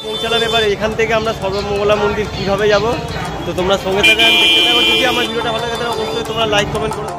পৌঁছালাম। এবার এখান থেকে আমরা সর্বমঙ্গলা মন্দির কিভাবে যাব, তো তোমরা সঙ্গে থেকে দেখতে থাকো। যদি আমার ভিডিওটা ভালো লাগে তাহলে অবশ্যই তোমরা লাইক কমেন্ট করো।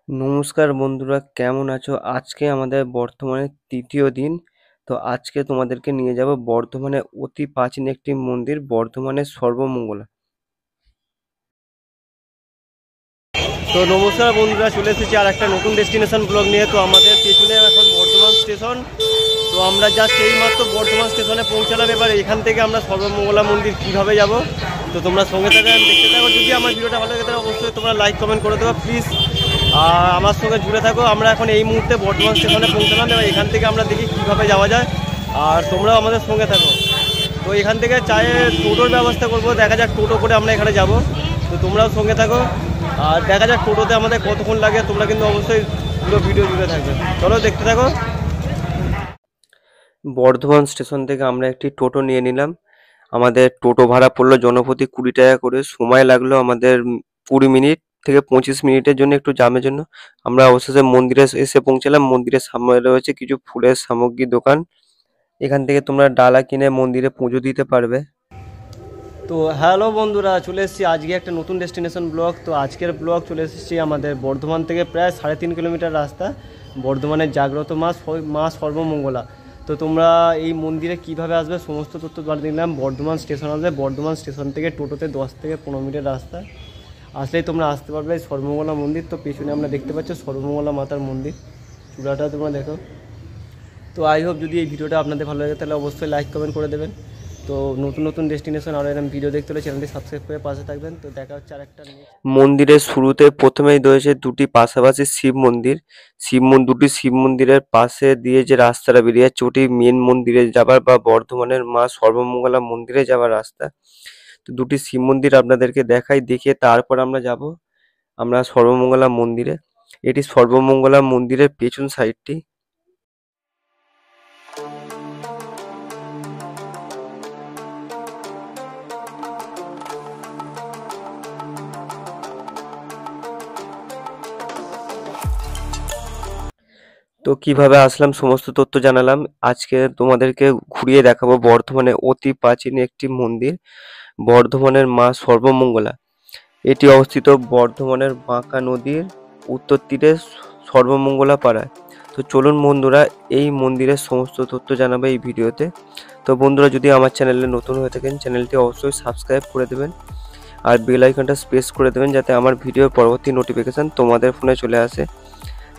নমস্কার বন্ধুরা, কেমন আছো? আজকে আমাদের বর্ধমানের তৃতীয় দিন। তো আজকে তোমাদেরকে নিয়ে যাব বর্ধমানে অতি প্রাচীন একটি মন্দির, বর্ধমানের সর্বমঙ্গলা। তো নমস্কার বন্ধুরা, চলে এসেছি আর একটা নতুন ডেস্টিনেশন ব্লগ নিয়ে। তো আমাদের পেছনে এখন বর্ধমান স্টেশন। তো আমরা জাস্ট এই মাত্র বর্ধমান স্টেশনে পৌঁছালাম। এবার এখান থেকে আমরা সর্বমঙ্গলা মন্দির কিভাবে যাব, তো তোমরা সঙ্গে থেকে দেখতে থাকো। যদি আমার ভিডিওটা ভালো লাগে তাহলে অবশ্যই তোমরা লাইক কমেন্ট করে দেবো প্লিজ, আর আমার সঙ্গে জুড়ে থাকো। আমরা এখন এই মুহূর্তে বর্ধমান স্টেশনে পৌঁছলাম। এবার এখান থেকে আমরা দেখি কীভাবে যাওয়া যায়, আর তোমরাও আমাদের সঙ্গে থাকো। তো এখান থেকে চায়ে টোটোর ব্যবস্থা করবো, দেখা যাক টোটো করে আমরা এখানে যাব। তো তোমরাও সঙ্গে থাকো, আর দেখা যাক টোটোতে আমাদের কতক্ষণ লাগে। তোমরা কিন্তু অবশ্যই পুরো ভিডিও জুড়ে থাকবে। চলো দেখতে থাকো। বর্ধমান স্টেশন থেকে আমরা একটি টোটো নিয়ে নিলাম। আমাদের টোটো ভাড়া পড়লো জনপ্রতি 20 টাকা করে। সময় লাগলো আমাদের 20 মিনিট থেকে 25 মিনিটের জন্য, একটু জ্যামের জন্য। আমরা অবশেষে মন্দিরে এসে পৌঁছালাম। মন্দিরের সামনে রয়েছে কিছু ফুলের সামগ্রী দোকান। এখান থেকে তোমরা ডালা কিনে মন্দিরে পুজো দিতে পারবে। তো হ্যালো বন্ধুরা, চলে এসেছি আজকে একটা নতুন ডেস্টিনেশন ব্লগ। তো আজকের ব্লগ চলে এসেছি আমাদের বর্ধমান থেকে প্রায় 3.5 কিলোমিটার রাস্তা, বর্ধমানের জাগ্রত মা সর্বমঙ্গলা। তো তোমরা এই মন্দিরে কিভাবে আসবে সমস্ত তথ্য দিলাম। বর্ধমান স্টেশন আসবে, বর্ধমান স্টেশন থেকে টোটোতে 10 থেকে 15 মিনিটের রাস্তা আসলেই তোমরা আসতে পারবে সর্বমঙ্গলা মন্দির। তো পেছনে আমরা দেখতে পাচ্ছ সর্বমঙ্গলা মাতার মন্দির, চূড়াটা তোমরা দেখো। তো আই হোপ যদি এই ভিডিওটা আপনাদের ভালো লাগে তাহলে অবশ্যই লাইক কমেন্ট করে দেবেন। তো নতুন নতুন ডেস্টিনেশন আর এরকম ভিডিও দেখতে হলে চ্যানেলটি সাবস্ক্রাইব করে পাশে থাকবেন। তো দেখা হচ্ছে আরেকটা। মন্দিরের শুরুতে প্রথমেই রয়েছে দুটি পাশাপাশি শিব মন্দির। দুটি শিব মন্দিরের পাশে দিয়ে যে রাস্তাটা বেরিয়ে যাচ্ছে ওটি মেন মন্দিরে যাবার বা বর্ধমানের মা সর্বমঙ্গলা মন্দিরে যাওয়ার রাস্তা। তো দুটি শিব মন্দির আপনাদেরকে দেখিয়ে তারপর আমরা যাব আমরা সর্বমঙ্গলা মন্দিরে। এটি সর্বমঙ্গলা মন্দিরের পেছন সাইডটি। তো কিভাবে আসলাম সমস্ত তথ্য জানালাম। আজকে তোমাদেরকে ঘুরিয়ে দেখাবো বর্ধমানে অতি প্রাচীন একটি মন্দির, বর্ধমানের মা সর্বমঙ্গলা। এটি অবস্থিত বর্ধমানের বাঁকা নদীর উত্তর তীরে সর্বমঙ্গলা পাড়ায়। তো চলুন বন্ধুরা, এই মন্দিরের সমস্ত তথ্য জানাবো এই ভিডিওতে। তো বন্ধুরা, যদি আমার চ্যানেলে নতুন হয়ে থাকেন চ্যানেলটি অবশ্যই সাবস্ক্রাইব করে দেবেন আর বেল আইকনটা প্রেস করে দেবেন যাতে আমার ভিডিওর পরবর্তী নোটিফিকেশান তোমাদের ফোনে চলে আসে।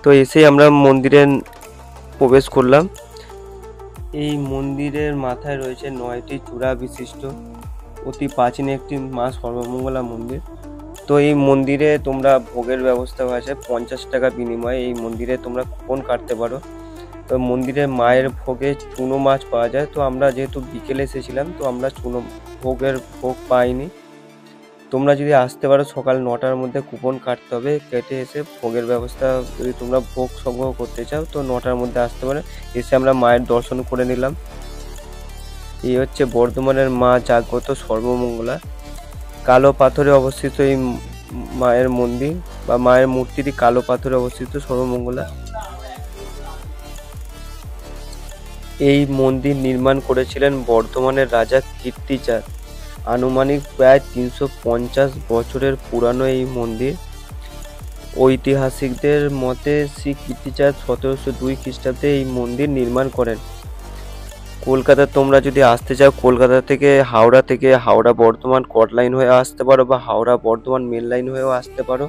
তো এসেই আমরা মন্দিরে প্রবেশ করলাম। এই মন্দিরের মাথায় রয়েছে 9টি চূড়া বিশিষ্ট অতি প্রাচীন একটি মা সর্বমঙ্গলা মন্দির। তো এই মন্দিরে তোমরা ভোগের ব্যবস্থা আছে 50 টাকা বিনিময়ে। এই মন্দিরে তোমরা কুপন কাটতে পারো। তো মন্দিরে মায়ের ভোগে চুনো মাছ পাওয়া যায়। তো আমরা যেহেতু বিকেলে এসেছিলাম তো আমরা ভোগ পাইনি। তোমরা যদি আসতে পারো সকাল 9টার মধ্যে কুপন কাটতে হবে, কেটে এসে ভোগের ব্যবস্থা যদি তোমরা ভোগ সংগ্রহ করতে চাও তো 9টার মধ্যে আসতে পারো। এসে আমরা মায়ের দর্শন করে নিলাম। এই হচ্ছে বর্ধমানের মা জাগ্রত সর্বমঙ্গলা। কালো পাথরে অবস্থিত এই মায়ের মন্দির বা মায়ের মূর্তিটি কালো পাথরে অবস্থিত সর্বমঙ্গলা। এই মন্দির নির্মাণ করেছিলেন বর্ধমানের রাজা কীর্তিচাঁদ। আনুমানিক প্রায় 350 বছরের পুরানো এই মন্দির। ঐতিহাসিকদের মতে শ্রী কীর্তিচাঁদ 1702 খ্রিস্টাব্দে এই মন্দির নির্মাণ করেন। কলকাতা তোমরা যদি আসতে চাও কলকাতা থেকে হাওড়া বর্ধমান কট লাইন হয়ে আসতে পারো বা হাওড়া বর্ধমান মেন লাইন হয়েও আসতে পারো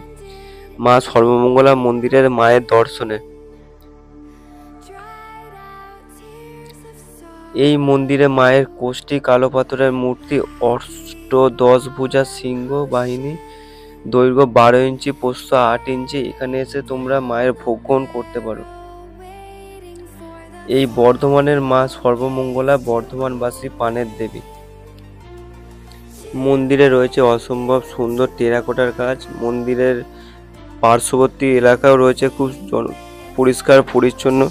মা সর্বমঙ্গলা মন্দিরের মায়ের দর্শনে। এই মন্দিরে মায়ের কোষ্ঠী কালো পাথরের মূর্তি, অষ্টদশভুজা সিংহ বাহিনী, দৈর্ঘ্য 12 ইঞ্চি, প্রস্থ 8 ইঞ্চি। এখানে এসে তোমরা মায়ের ভোগ গ্রহণ করতে পারো। এই বর্ধমানের মা সর্বমঙ্গলা বর্ধমানবাসী প্রাণের দেবী। মন্দিরে রয়েছে অসম্ভব সুন্দর টেরাকোটার কাজ। মন্দিরের পার্শ্ববর্তী এলাকাও রয়েছে খুব পরিষ্কার পরিচ্ছন্ন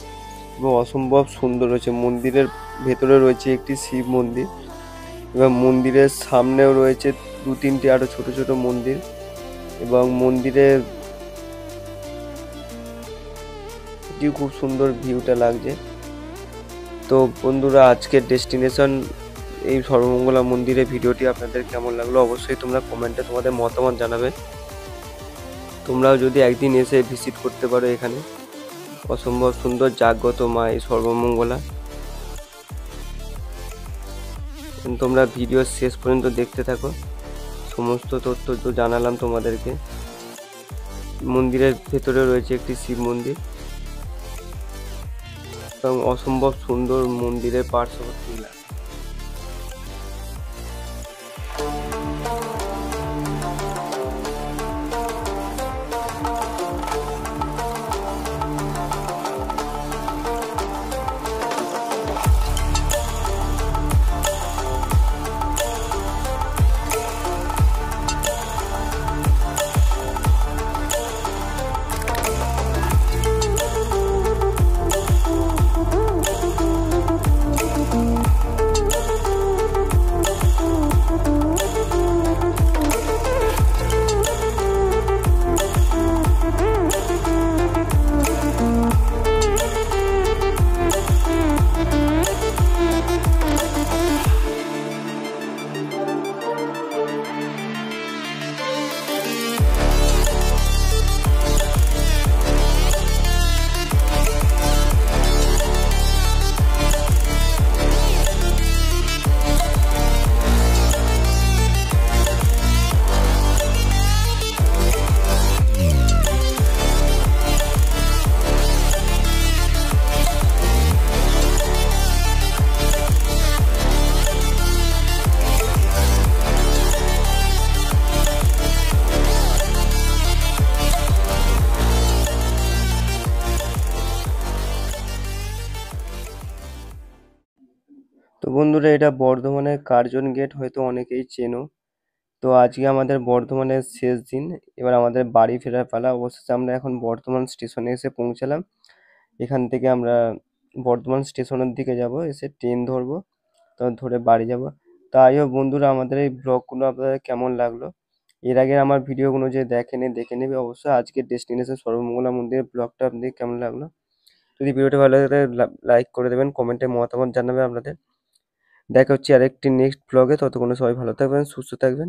এবং অসম্ভব সুন্দর রয়েছে। মন্দিরের ভেতরে রয়েছে একটি শিব মন্দির এবং মন্দিরের সামনেও রয়েছে 2-3টি আরো ছোট ছোট মন্দির এবং মন্দিরের খুব সুন্দর ভিউটা লাগছে। তো বন্ধুরা, আজকের ডেস্টিনেশন এই সর্বমঙ্গলা মন্দিরের ভিডিওটি আপনাদের কেমন লাগলো অবশ্যই তোমরা কমেন্টে তোমাদের মতামত জানাবে। তোমরাও যদি একদিন এসে ভিজিট করতে পারো এখানে। অসম্ভব সুন্দর জাগ্রত মা এই সর্বমঙ্গলা। তোমরা ভিডিও শেষ পর্যন্ত দেখতে থাকো। সমস্ত তথ্য তো জানালাম তোমাদেরকে। মন্দিরের ভেতরে রয়েছে একটি শিব মন্দির এবং অসম্ভব সুন্দর মন্দিরের পার্শ্ববর্তী এলাকা। তো বন্ধুরা, এটা বর্ধমানের কার্জন গেট, হয়তো অনেকেই চেনো। তো আজকে আমাদের বর্ধমানের শেষ দিন, এবার আমাদের বাড়ি ফেরার পালা। অবশেষে আমরা এখন বর্ধমান স্টেশনে এসে পৌঁছালাম। এখান থেকে আমরা বর্ধমান স্টেশনের দিকে যাব, এসে ট্রেন ধরবো, তো ধরে বাড়ি যাব। তাই হোক বন্ধুরা, আমাদের এই ব্লগগুলো আপনাদের কেমন লাগলো, এর আগে আমার ভিডিওগুলো যে দেখেনি দেখে নেবে অবশ্যই। আজকের ডেস্টিনেশন সর্বমঙ্গলা মন্দিরের ব্লগটা আপনাদের কেমন লাগলো, যদি ভিডিওটা ভালো লাগে লাইক করে দেবেন, কমেন্টে মতামত জানাবে আপনাদের। দেখা হচ্ছে আরেকটি নেক্সট ব্লগে। ততক্ষণে সবাই ভালো থাকবেন, সুস্থ থাকবেন।